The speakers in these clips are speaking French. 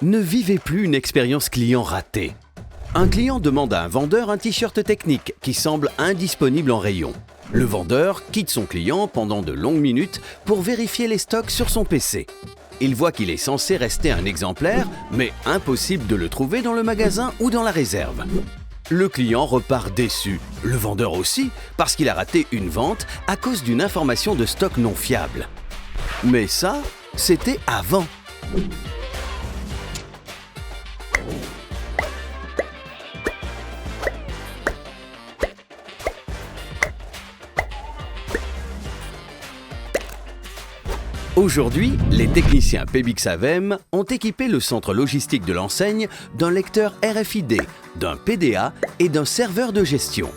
Ne vivez plus une expérience client ratée. Un client demande à un vendeur un t-shirt technique qui semble indisponible en rayon. Le vendeur quitte son client pendant de longues minutes pour vérifier les stocks sur son PC. Il voit qu'il est censé rester un exemplaire, mais impossible de le trouver dans le magasin ou dans la réserve. Le client repart déçu, le vendeur aussi, parce qu'il a raté une vente à cause d'une information de stock non fiable. Mais ça, c'était avant. Aujourd'hui, les techniciens Pebix-Avem ont équipé le centre logistique de l'enseigne d'un lecteur RFID, d'un PDA et d'un serveur de gestion.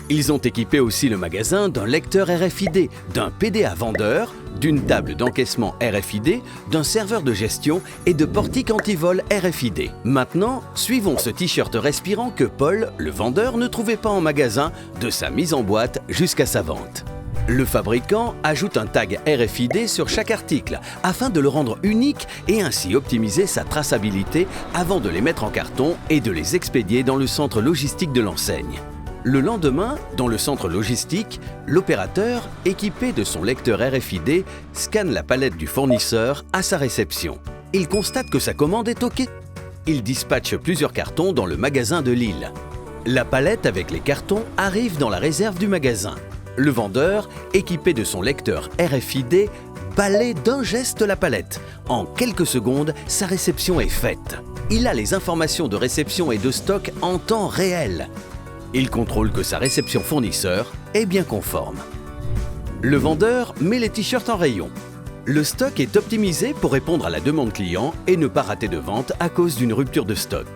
Ils ont équipé aussi le magasin d'un lecteur RFID, d'un PDA vendeur, d'une table d'encaissement RFID, d'un serveur de gestion et de portiques anti-vol RFID. Maintenant, suivons ce t-shirt respirant que Paul, le vendeur, ne trouvait pas en magasin, de sa mise en boîte jusqu'à sa vente. Le fabricant ajoute un tag RFID sur chaque article afin de le rendre unique et ainsi optimiser sa traçabilité avant de les mettre en carton et de les expédier dans le centre logistique de l'enseigne. Le lendemain, dans le centre logistique, l'opérateur, équipé de son lecteur RFID, scanne la palette du fournisseur à sa réception. Il constate que sa commande est OK. Il dispatche plusieurs cartons dans le magasin de Lille. La palette avec les cartons arrive dans la réserve du magasin. Le vendeur, équipé de son lecteur RFID, balaie d'un geste la palette. En quelques secondes, sa réception est faite. Il a les informations de réception et de stock en temps réel. Il contrôle que sa réception fournisseur est bien conforme. Le vendeur met les t-shirts en rayon. Le stock est optimisé pour répondre à la demande client et ne pas rater de vente à cause d'une rupture de stock.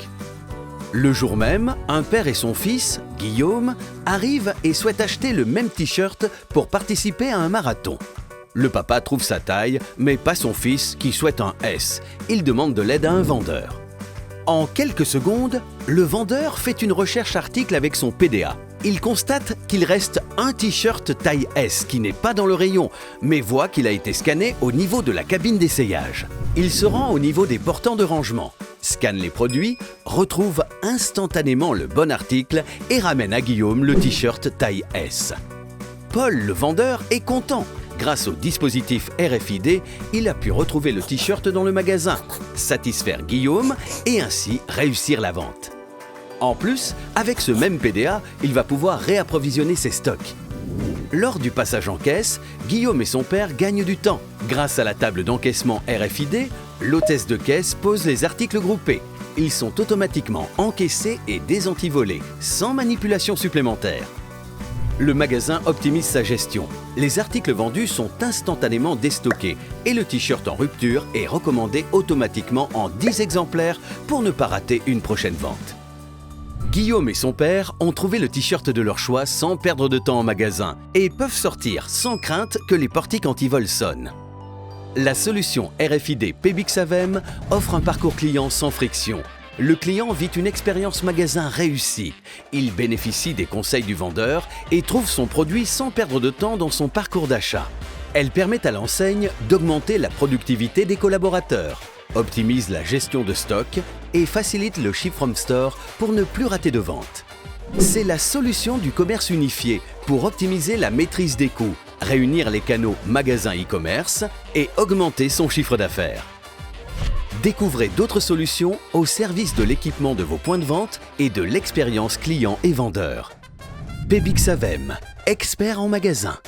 Le jour même, un père et son fils, Guillaume, arrivent et souhaitent acheter le même t-shirt pour participer à un marathon. Le papa trouve sa taille, mais pas son fils qui souhaite un S. Il demande de l'aide à un vendeur. En quelques secondes, le vendeur fait une recherche article avec son PDA. Il constate qu'il reste un t-shirt taille S qui n'est pas dans le rayon, mais voit qu'il a été scanné au niveau de la cabine d'essayage. Il se rend au niveau des portants de rangement, scanne les produits, retrouve instantanément le bon article et ramène à Guillaume le t-shirt taille S. Paul, le vendeur, est content. Grâce au dispositif RFID, il a pu retrouver le t-shirt dans le magasin, satisfaire Guillaume et ainsi réussir la vente. En plus, avec ce même PDA, il va pouvoir réapprovisionner ses stocks. Lors du passage en caisse, Guillaume et son père gagnent du temps. Grâce à la table d'encaissement RFID, l'hôtesse de caisse pose les articles groupés. Ils sont automatiquement encaissés et désantivolés, sans manipulation supplémentaire. Le magasin optimise sa gestion. Les articles vendus sont instantanément déstockés et le t-shirt en rupture est recommandé automatiquement en 10 exemplaires pour ne pas rater une prochaine vente. Guillaume et son père ont trouvé le t-shirt de leur choix sans perdre de temps en magasin et peuvent sortir sans crainte que les portiques anti-vol sonnent. La solution RFID Pebix-Avem offre un parcours client sans friction. Le client vit une expérience magasin réussie. Il bénéficie des conseils du vendeur et trouve son produit sans perdre de temps dans son parcours d'achat. Elle permet à l'enseigne d'augmenter la productivité des collaborateurs, optimise la gestion de stock et facilite le ship from store pour ne plus rater de vente. C'est la solution du commerce unifié pour optimiser la maîtrise des coûts, réunir les canaux magasin e-commerce et augmenter son chiffre d'affaires. Découvrez d'autres solutions au service de l'équipement de vos points de vente et de l'expérience client et vendeur. Pebix-Avem, expert en magasin.